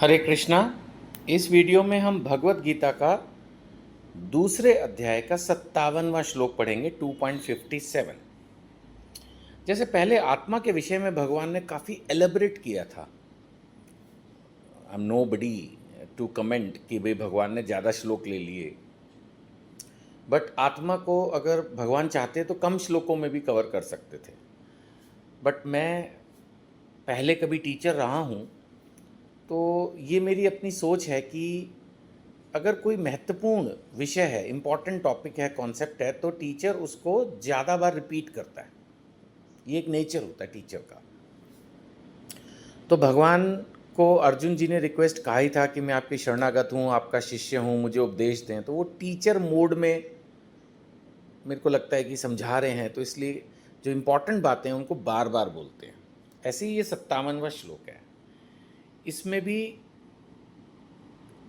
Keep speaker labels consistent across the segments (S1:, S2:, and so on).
S1: हरे कृष्णा। इस वीडियो में हम भगवत गीता का दूसरे अध्याय का 57वां श्लोक पढ़ेंगे 2.57। जैसे पहले आत्मा के विषय में भगवान ने काफ़ी एलेबरेट किया था। I am nobody to comment कि भाई भगवान ने ज़्यादा श्लोक ले लिए, बट आत्मा को अगर भगवान चाहते तो कम श्लोकों में भी कवर कर सकते थे। बट मैं पहले कभी टीचर रहा हूँ, तो ये मेरी अपनी सोच है कि अगर कोई महत्वपूर्ण विषय है, इम्पॉर्टेंट टॉपिक है, कॉन्सेप्ट है, तो टीचर उसको ज़्यादा बार रिपीट करता है। ये एक नेचर होता है टीचर का। तो भगवान को अर्जुन जी ने रिक्वेस्ट कहा ही था कि मैं आपकी शरणागत हूँ, आपका शिष्य हूँ, मुझे उपदेश दें। तो वो टीचर मोड में मेरे को लगता है कि समझा रहे हैं, तो इसलिए जो इम्पॉर्टेंट बातें हैं उनको बार बार बोलते हैं। ऐसे ही ये 57वां श्लोक है, इसमें भी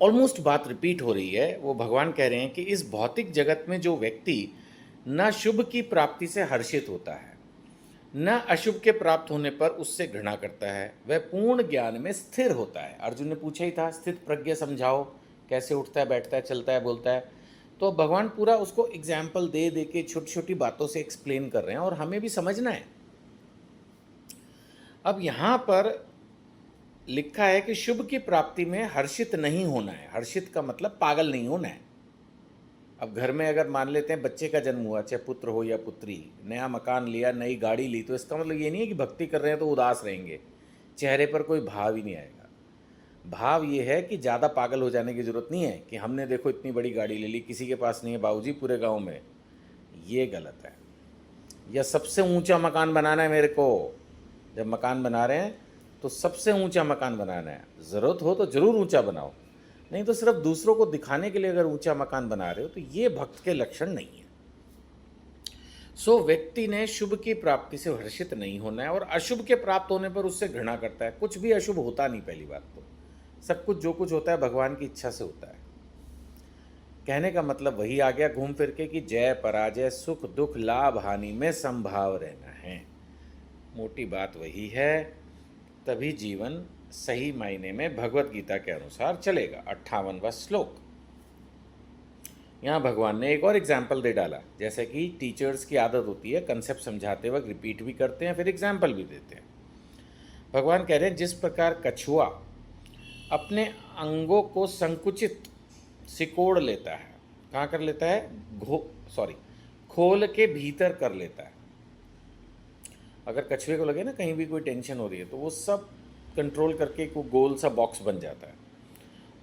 S1: ऑलमोस्ट बात रिपीट हो रही है। वो भगवान कह रहे हैं कि इस भौतिक जगत में जो व्यक्ति न शुभ की प्राप्ति से हर्षित होता है, न अशुभ के प्राप्त होने पर उससे घृणा करता है, वह पूर्ण ज्ञान में स्थिर होता है। अर्जुन ने पूछा ही था, स्थित प्रज्ञ समझाओ, कैसे उठता है, बैठता है, चलता है, बोलता है। तो भगवान पूरा उसको एग्जाम्पल दे दे के छोटी छोटी बातों से एक्सप्लेन कर रहे हैं, और हमें भी समझना है। अब यहाँ पर लिखा है कि शुभ की प्राप्ति में हर्षित नहीं होना है। हर्षित का मतलब पागल नहीं होना है। अब घर में अगर मान लेते हैं बच्चे का जन्म हुआ, चाहे पुत्र हो या पुत्री, नया मकान लिया, नई गाड़ी ली, तो इसका मतलब ये नहीं है कि भक्ति कर रहे हैं तो उदास रहेंगे, चेहरे पर कोई भाव ही नहीं आएगा। भाव ये है कि ज़्यादा पागल हो जाने की ज़रूरत नहीं है कि हमने देखो इतनी बड़ी गाड़ी ले ली, किसी के पास नहीं है बाबूजी पूरे गाँव में। ये गलत है। या सबसे ऊंचा मकान बनाना है मेरे को, जब मकान बना रहे हैं तो सबसे ऊंचा मकान बनाना है। ज़रूरत हो तो ज़रूर ऊंचा बनाओ, नहीं तो सिर्फ दूसरों को दिखाने के लिए अगर ऊंचा मकान बना रहे हो तो ये भक्त के लक्षण नहीं है। सो व्यक्ति ने शुभ की प्राप्ति से हर्षित नहीं होना है, और अशुभ के प्राप्त होने पर उससे घृणा करता है। कुछ भी अशुभ होता नहीं, पहली बात तो सब कुछ जो कुछ होता है भगवान की इच्छा से होता है। कहने का मतलब वही आ गया घूम फिर के कि जय पराजय, सुख दुख, लाभ हानि में संभाव रहना है। मोटी बात वही है, तभी जीवन सही मायने में भगवत गीता के अनुसार चलेगा। 58वां श्लोक। यहाँ भगवान ने एक और एग्जाम्पल दे डाला। जैसे कि टीचर्स की आदत होती है, कंसेप्ट समझाते वक्त रिपीट भी करते हैं, फिर एग्जाम्पल भी देते हैं। भगवान कह रहे हैं, जिस प्रकार कछुआ अपने अंगों को संकुचित सिकोड़ लेता है, कहाँ कर लेता है, खोल के भीतर कर लेता है। अगर कछुए को लगे ना कहीं भी कोई टेंशन हो रही है, तो वो सब कंट्रोल करके एक गोल सा बॉक्स बन जाता है।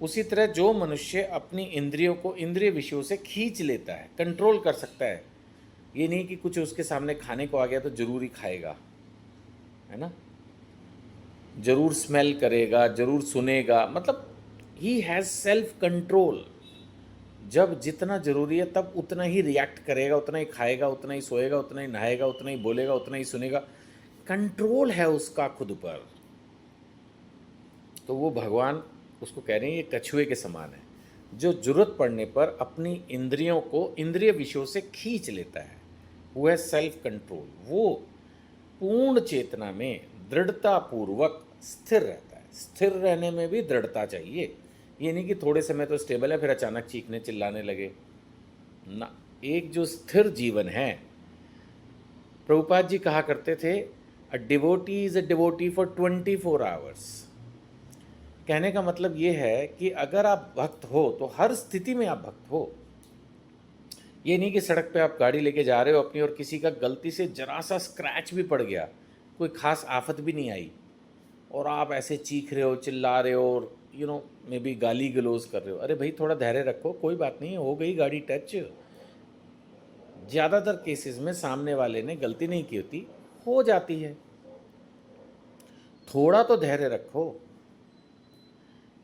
S1: उसी तरह जो मनुष्य अपनी इंद्रियों को इंद्रिय विषयों से खींच लेता है, कंट्रोल कर सकता है। ये नहीं कि कुछ उसके सामने खाने को आ गया तो जरूर ही खाएगा, है ना, जरूर स्मेल करेगा, जरूर सुनेगा, मतलब ही हैज़ सेल्फ कंट्रोल। जब जितना ज़रूरी है तब उतना ही रिएक्ट करेगा, उतना ही खाएगा, उतना ही सोएगा, उतना ही नहाएगा, उतना ही बोलेगा, उतना ही सुनेगा। कंट्रोल है उसका खुद पर। तो वो भगवान उसको कह रहे हैं ये कछुए के समान है, जो जरूरत पड़ने पर अपनी इंद्रियों को इंद्रिय विषयों से खींच लेता है। वो है सेल्फ कंट्रोल। वो पूर्ण चेतना में दृढ़तापूर्वक स्थिर रहता है। स्थिर रहने में भी दृढ़ता चाहिए। ये नहीं कि थोड़े समय तो स्टेबल है फिर अचानक चीखने चिल्लाने लगे ना। एक जो स्थिर जीवन है, प्रभुपाद जी कहा करते थे, a devotee is a devotee for 24 hours. कहने का मतलब ये है कि अगर आप भक्त हो तो हर स्थिति में आप भक्त हो। ये नहीं कि सड़क पे आप गाड़ी लेके जा रहे हो अपनी, और किसी का गलती से जरा सा स्क्रैच भी पड़ गया, कोई खास आफत भी नहीं आई, और आप ऐसे चीख रहे हो, चिल्ला रहे हो, और मे बी गाली गलौज कर रहे हो। अरे भाई थोड़ा धैर्य रखो, कोई बात नहीं, हो गई गाड़ी टच। ज़्यादातर केसेस में सामने वाले ने गलती नहीं की होती, हो जाती है, थोड़ा तो धैर्य रखो।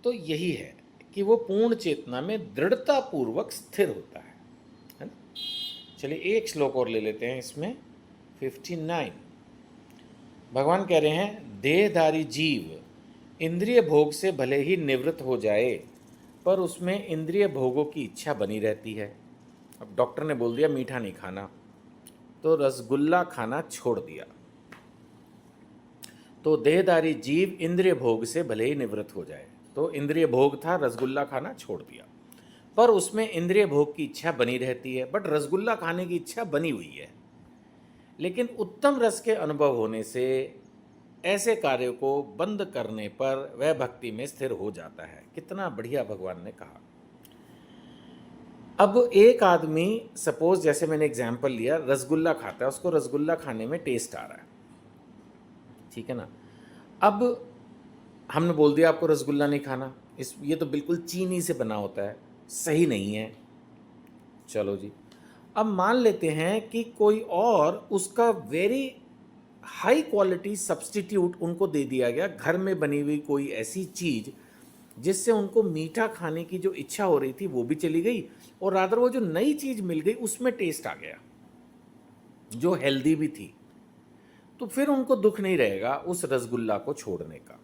S1: तो यही है कि वो पूर्ण चेतना में दृढ़तापूर्वक स्थिर होता है ना। चलिए एक श्लोक और ले लेते हैं इसमें, 59। भगवान कह रहे हैं, देहधारी जीव इंद्रिय भोग से भले ही निवृत्त हो जाए, पर उसमें इंद्रिय भोगों की इच्छा बनी रहती है। अब डॉक्टर ने बोल दिया मीठा नहीं खाना, तो रसगुल्ला खाना छोड़ दिया। तो देहधारी जीव इंद्रिय भोग से भले ही निवृत्त हो जाए, तो इंद्रिय भोग था, रसगुल्ला खाना छोड़ दिया, पर उसमें इंद्रिय भोग की इच्छा बनी रहती है, बट रसगुल्ला खाने की इच्छा बनी हुई है। लेकिन उत्तम रस के अनुभव होने से ऐसे कार्यों को बंद करने पर वह भक्ति में स्थिर हो जाता है। कितना बढ़िया भगवान ने कहा। अब एक आदमी, सपोज जैसे मैंने एग्जाम्पल लिया, रसगुल्ला खाता है, उसको रसगुल्ला खाने में टेस्ट आ रहा है, ठीक है ना। अब हमने बोल दिया आपको रसगुल्ला नहीं खाना, ये तो बिल्कुल चीनी से बना होता है, सही नहीं है। चलो जी, अब मान लेते हैं कि कोई और उसका वेरी हाई क्वालिटी सब्स्टिट्यूट उनको दे दिया गया, घर में बनी हुई कोई ऐसी चीज़ जिससे उनको मीठा खाने की जो इच्छा हो रही थी वो भी चली गई, और रादर वो जो नई चीज़ मिल गई उसमें टेस्ट आ गया जो हेल्दी भी थी। तो फिर उनको दुख नहीं रहेगा उस रसगुल्ला को छोड़ने का।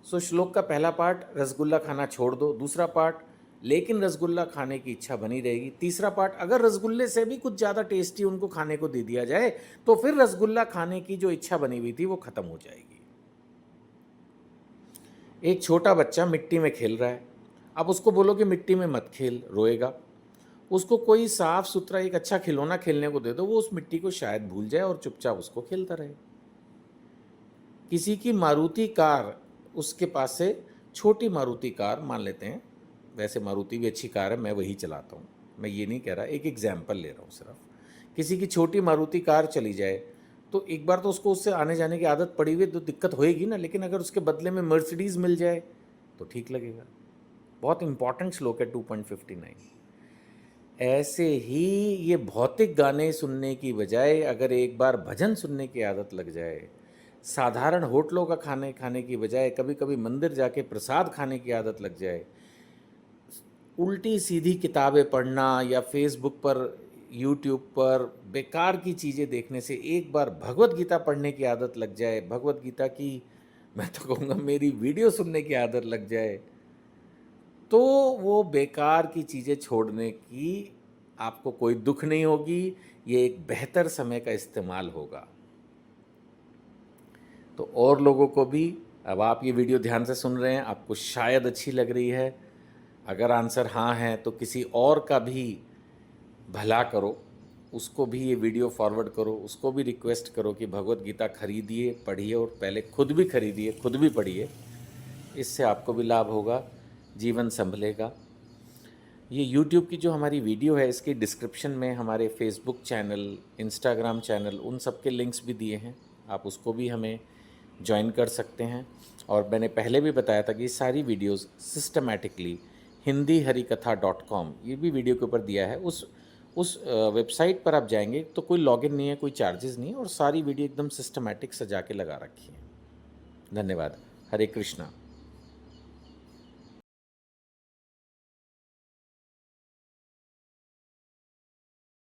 S1: सो श्लोक का पहला पार्ट, रसगुल्ला खाना छोड़ दो। दूसरा पार्ट, लेकिन रसगुल्ला खाने की इच्छा बनी रहेगी। तीसरा पार्ट, अगर रसगुल्ले से भी कुछ ज़्यादा टेस्टी उनको खाने को दे दिया जाए तो फिर रसगुल्ला खाने की जो इच्छा बनी हुई थी वो खत्म हो जाएगी। एक छोटा बच्चा मिट्टी में खेल रहा है, अब उसको बोलो कि मिट्टी में मत खेल, रोएगा। उसको कोई साफ सुथरा एक अच्छा खिलौना खेलने को दे दो, वो उस मिट्टी को शायद भूल जाए और चुपचाप उसको खेलता रहे। किसी की मारुति कार, उसके पास से छोटी मारुति कार मान लेते हैं, वैसे मारुति भी अच्छी कार है, मैं वही चलाता हूँ, मैं ये नहीं कह रहा, एक एग्जाम्पल ले रहा हूँ सिर्फ। किसी की छोटी मारुति कार चली जाए तो एक बार तो उसको उससे आने जाने की आदत पड़ी हुई तो दिक्कत होएगी ना, लेकिन अगर उसके बदले में मर्सिडीज़ मिल जाए तो ठीक लगेगा। बहुत इंपॉर्टेंट श्लोक है 2.59। ऐसे ही ये भौतिक गाने सुनने की बजाय अगर एक बार भजन सुनने की आदत लग जाए, साधारण होटलों का खाने की बजाय कभी कभी मंदिर जाके प्रसाद खाने की आदत लग जाए, उल्टी सीधी किताबें पढ़ना या फेसबुक पर, यूट्यूब पर बेकार की चीज़ें देखने से एक बार भगवत गीता पढ़ने की आदत लग जाए, भगवत गीता की मैं तो कहूँगा मेरी वीडियो सुनने की आदत लग जाए, तो वो बेकार की चीज़ें छोड़ने की आपको कोई दुख नहीं होगी। ये एक बेहतर समय का इस्तेमाल होगा। तो और लोगों को भी, अब आप ये वीडियो ध्यान से सुन रहे हैं, आपको शायद अच्छी लग रही है, अगर आंसर हाँ है तो किसी और का भी भला करो, उसको भी ये वीडियो फॉरवर्ड करो, उसको भी रिक्वेस्ट करो कि भगवत गीता खरीदिए, पढ़िए, और पहले खुद भी खरीदिए, खुद भी पढ़िए, इससे आपको भी लाभ होगा, जीवन संभलेगा। ये YouTube की जो हमारी वीडियो है इसकी डिस्क्रिप्शन में हमारे फेसबुक चैनल, इंस्टाग्राम चैनल, उन सब के लिंक्स भी दिए हैं, आप उसको भी हमें ज्वाइन कर सकते हैं। और मैंने पहले भी बताया था कि सारी वीडियोस सिस्टमैटिकली hindiharikatha.com, ये भी वीडियो के ऊपर दिया है, उस वेबसाइट पर आप जाएंगे तो कोई लॉगिन नहीं है, कोई चार्जेस नहीं है, और सारी वीडियो एकदम सिस्टमैटिक सजा के लगा रखी है। धन्यवाद। हरे कृष्णा।